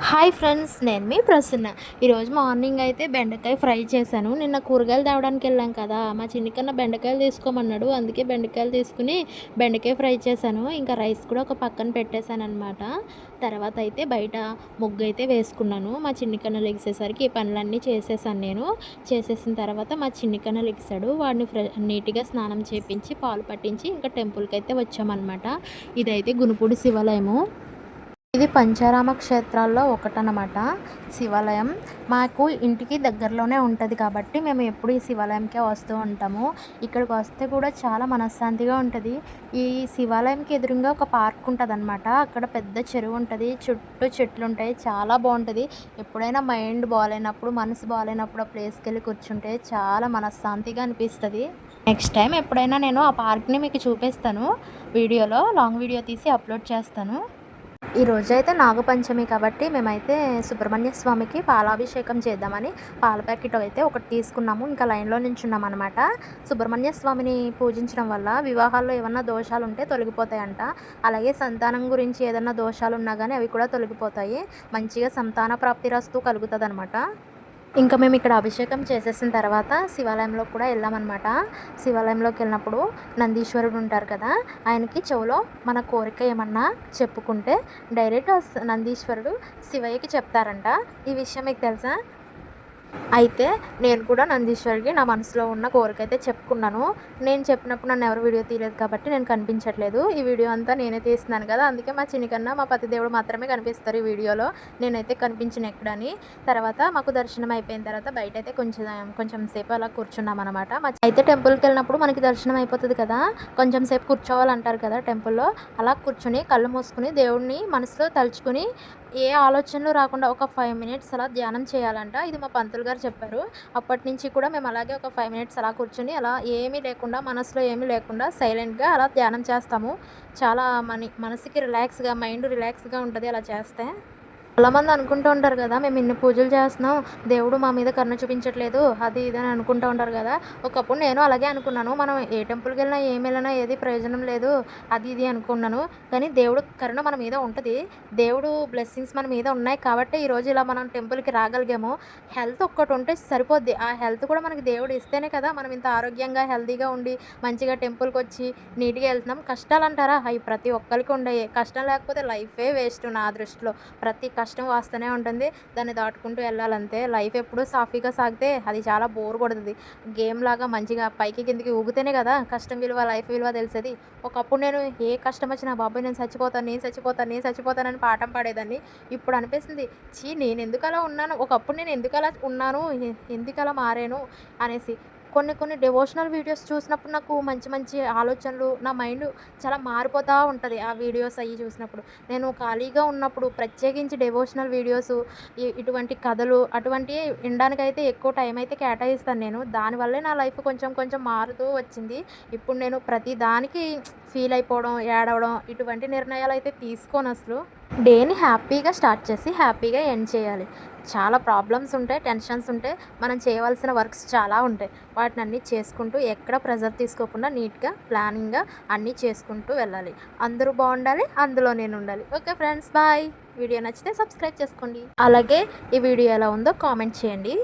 Hi friends, నేను మీ ప్రసన్న. ఈరోజు morning అయితే బెండకాయ ఫ్రై చేశాను. నిన్న కూరగాయలు తేవడానికి వెళ్ళాం కదా, మా చిన్నికన్నా బెండకాయలు తీసుకోమన్నాడు. అందుకే బెండకాయలు తీసుకుని బెండకాయ ఫ్రై చేశాను. ఇంకా రైస్ కూడా ఒక పక్కన పెట్టేశాను అనమాట. తర్వాత అయితే బయట ముగ్గు అయితే వేసుకున్నాను. మా చిన్నికన్నా లెగిసేసరికి ఈ పనులన్నీ చేసేసాను. నేను చేసేసిన తర్వాత మా చిన్నికన్నా లెగిసాడు. వాడిని నీట్గా స్నానం చేయించి పాలు పట్టించి ఇంకా టెంపుల్కి అయితే వచ్చామన్నమాట. ఇదైతే గునుపూడి శివాలయము. ఇది పంచారామ క్షేత్రాల్లో ఒకటనమాట శివాలయం. మాకు ఇంటికి దగ్గరలోనే ఉంటుంది కాబట్టి మేము ఎప్పుడు ఈ శివాలయంకే వస్తూ ఉంటాము. ఇక్కడికి వస్తే కూడా చాలా మనశ్శాంతిగా ఉంటుంది. ఈ శివాలయంకి ఎదురుగా ఒక పార్క్ ఉంటుంది అనమాట. అక్కడ పెద్ద చెరువు ఉంటుంది, చుట్టూ చెట్లు ఉంటాయి, చాలా బాగుంటుంది. ఎప్పుడైనా మైండ్ బాగాలేనప్పుడు, మనసు బాగాలేనప్పుడు ఆ ప్లేస్కి వెళ్ళి కూర్చుంటే చాలా మనశ్శాంతిగా అనిపిస్తుంది. నెక్స్ట్ టైం ఎప్పుడైనా నేను ఆ పార్క్ని మీకు చూపిస్తాను. వీడియోలో లాంగ్ వీడియో తీసి అప్లోడ్ చేస్తాను. ఈరోజైతే నాగపంచమి కాబట్టి మేమైతే సుబ్రహ్మణ్య స్వామికి పాలాభిషేకం చేద్దామని పాల ప్యాకెట్ అయితే ఒకటి తీసుకున్నాము. ఇంకా లైన్లో నించున్నాం అనమాట. సుబ్రహ్మణ్య స్వామిని పూజించడం వల్ల వివాహాల్లో ఏమన్నా దోషాలు ఉంటే తొలగిపోతాయంట. అలాగే సంతానం గురించి ఏదన్నా దోషాలు ఉన్నా కానీ అవి కూడా తొలగిపోతాయి. మంచిగా సంతాన ప్రాప్తిరస్తు కలుగుతుంది అనమాట. ఇంకా మేము ఇక్కడ అభిషేకం చేసేసిన తర్వాత శివాలయంలో కూడా వెళ్ళామన్నమాట. శివాలయంలోకి వెళ్ళినప్పుడు నందీశ్వరుడు ఉంటారు కదా, ఆయనకి చెవులో మన కోరిక ఏమన్నా చెప్పుకుంటే డైరెక్ట్ నందీశ్వరుడు శివయ్యకి చెప్తారంట. ఈ విషయం మీకు తెలుసా? అయితే నేను కూడా నందీశ్వరికి నా మనసులో ఉన్న కోరిక అయితే చెప్పుకున్నాను. నేను చెప్పినప్పుడు నన్ను ఎవరు వీడియో తీయలేదు కాబట్టి నేను కనిపించట్లేదు. ఈ వీడియో అంతా నేనే తీస్తున్నాను కదా, అందుకే మా చిన్నికన్నా మా పతిదేవుడు మాత్రమే కనిపిస్తారు ఈ వీడియోలో. నేనైతే కనిపించిన ఎక్కడని. తర్వాత మాకు దర్శనం అయిపోయిన తర్వాత బయట అయితే కొంచెం సేపు అలా కూర్చున్నాం అనమాట. అయితే టెంపుల్కి వెళ్ళినప్పుడు మనకి దర్శనం అయిపోతుంది కదా, కొంచెం సేపు కూర్చోవాలంటారు కదా టెంపుల్లో. అలా కూర్చొని కళ్ళు మూసుకుని దేవుడిని మనసులో తలుచుకుని ఏ ఆలోచనలు రాకుండా ఒక 5 మినిట్స్ అలా ధ్యానం చేయాలంట. ఇది మా పంతులు గారు చెప్పారు. అప్పటి నుంచి కూడా మేము అలాగే ఒక 5 మినిట్స్ అలా కూర్చొని అలా ఏమీ లేకుండా, మనసులో ఏమీ లేకుండా సైలెంట్గా అలా ధ్యానం చేస్తాము. చాలా మనసుకి రిలాక్స్గా, మైండ్ రిలాక్స్గా ఉంటుంది అలా చేస్తే. చాలామంది అనుకుంటూ ఉంటారు కదా, మేము ఇన్ని పూజలు చేస్తున్నాం, దేవుడు మా మీద కరుణ చూపించట్లేదు, అది ఇది అని అనుకుంటూ ఉంటారు కదా. ఒకప్పుడు నేను అలాగే అనుకున్నాను. మనం ఏ టెంపుల్కి వెళ్ళినా ఏమి వెళ్ళినా ఏది ప్రయోజనం లేదు, అది ఇది అనుకున్నాను. కానీ దేవుడు కరుణ మన మీద ఉంటుంది. దేవుడు బ్లెస్సింగ్స్ మన మీద ఉన్నాయి కాబట్టి ఈరోజు ఇలా మనం టెంపుల్కి రాగలిగాము. హెల్త్ ఒక్కటి ఉంటే సరిపోద్ది. ఆ హెల్త్ కూడా మనకి దేవుడు ఇస్తేనే కదా మనం ఇంత ఆరోగ్యంగా హెల్తీగా ఉండి మంచిగా టెంపుల్కి వచ్చి నీట్గా వెళ్తున్నాం. కష్టాలు అంటారా, అవి ప్రతి ఒక్కరికి ఉండయి. కష్టం లేకపోతే లైఫే వేస్ట్ నా దృష్టిలో. ప్రతి కష్టం వస్తూనే ఉంటుంది, దాన్ని దాటుకుంటూ వెళ్ళాలంతే. లైఫ్ ఎప్పుడూ సాఫీగా సాగితే అది చాలా బోర్ కొడుతుంది. గేమ్ లాగా మంచిగా పైకి కిందికి ఊగితేనే కదా కష్టం విలువ, లైఫ్ విలువ తెలిసేది. ఒకప్పుడు నేను ఏ కష్టం వచ్చినా బాబాయ్ నేను చచ్చిపోతానని పాఠం పాడేదాన్ని. ఇప్పుడు అనిపిస్తుంది, నేను ఎందుకు అలా ఉన్నాను, ఒకప్పుడు నేను ఎందుకు అలా ఉన్నాను, ఎందుకు అలా మారాను అనేసి. కొన్ని డివోషనల్ వీడియోస్ చూసినప్పుడు నాకు మంచి మంచి ఆలోచనలు, నా మైండ్ చాలా మారిపోతూ ఉంటుంది ఆ వీడియోస్ అవి చూసినప్పుడు. నేను ఖాళీగా ఉన్నప్పుడు ప్రత్యేకించి డివోషనల్ వీడియోస్, ఇటువంటి కథలు అటువంటివి వినడానికైతే ఎక్కువ టైం అయితే కేటాయిస్తాను నేను. దానివల్లే నా లైఫ్ కొంచెం మారుతూ వచ్చింది. ఇప్పుడు నేను ప్రతి దానికి ఫీల్ అయిపోవడం, ఏడవడం ఇటువంటి నిర్ణయాలు అయితే తీసుకోను. అసలు డేని హ్యాపీగా స్టార్ట్ చేసి హ్యాపీగా ఎండ్ చేయాలి. చాలా ప్రాబ్లమ్స్ ఉంటాయి, టెన్షన్స్ ఉంటాయి, మనం చేయవలసిన వర్క్స్ చాలా ఉంటాయి. వాటిని అన్నీ చేసుకుంటూ ఎక్కడ ప్రెజర్ తీసుకోకుండా నీట్గా ప్లానింగ్గా అన్నీ చేసుకుంటూ వెళ్ళాలి. అందరూ బాగుండాలి, అందులో నేను ఉండాలి. Okay friends, bye. వీడియో నచ్చితే సబ్స్క్రైబ్ చేసుకోండి. అలాగే ఈ వీడియో ఎలా ఉందో కామెంట్ చేయండి.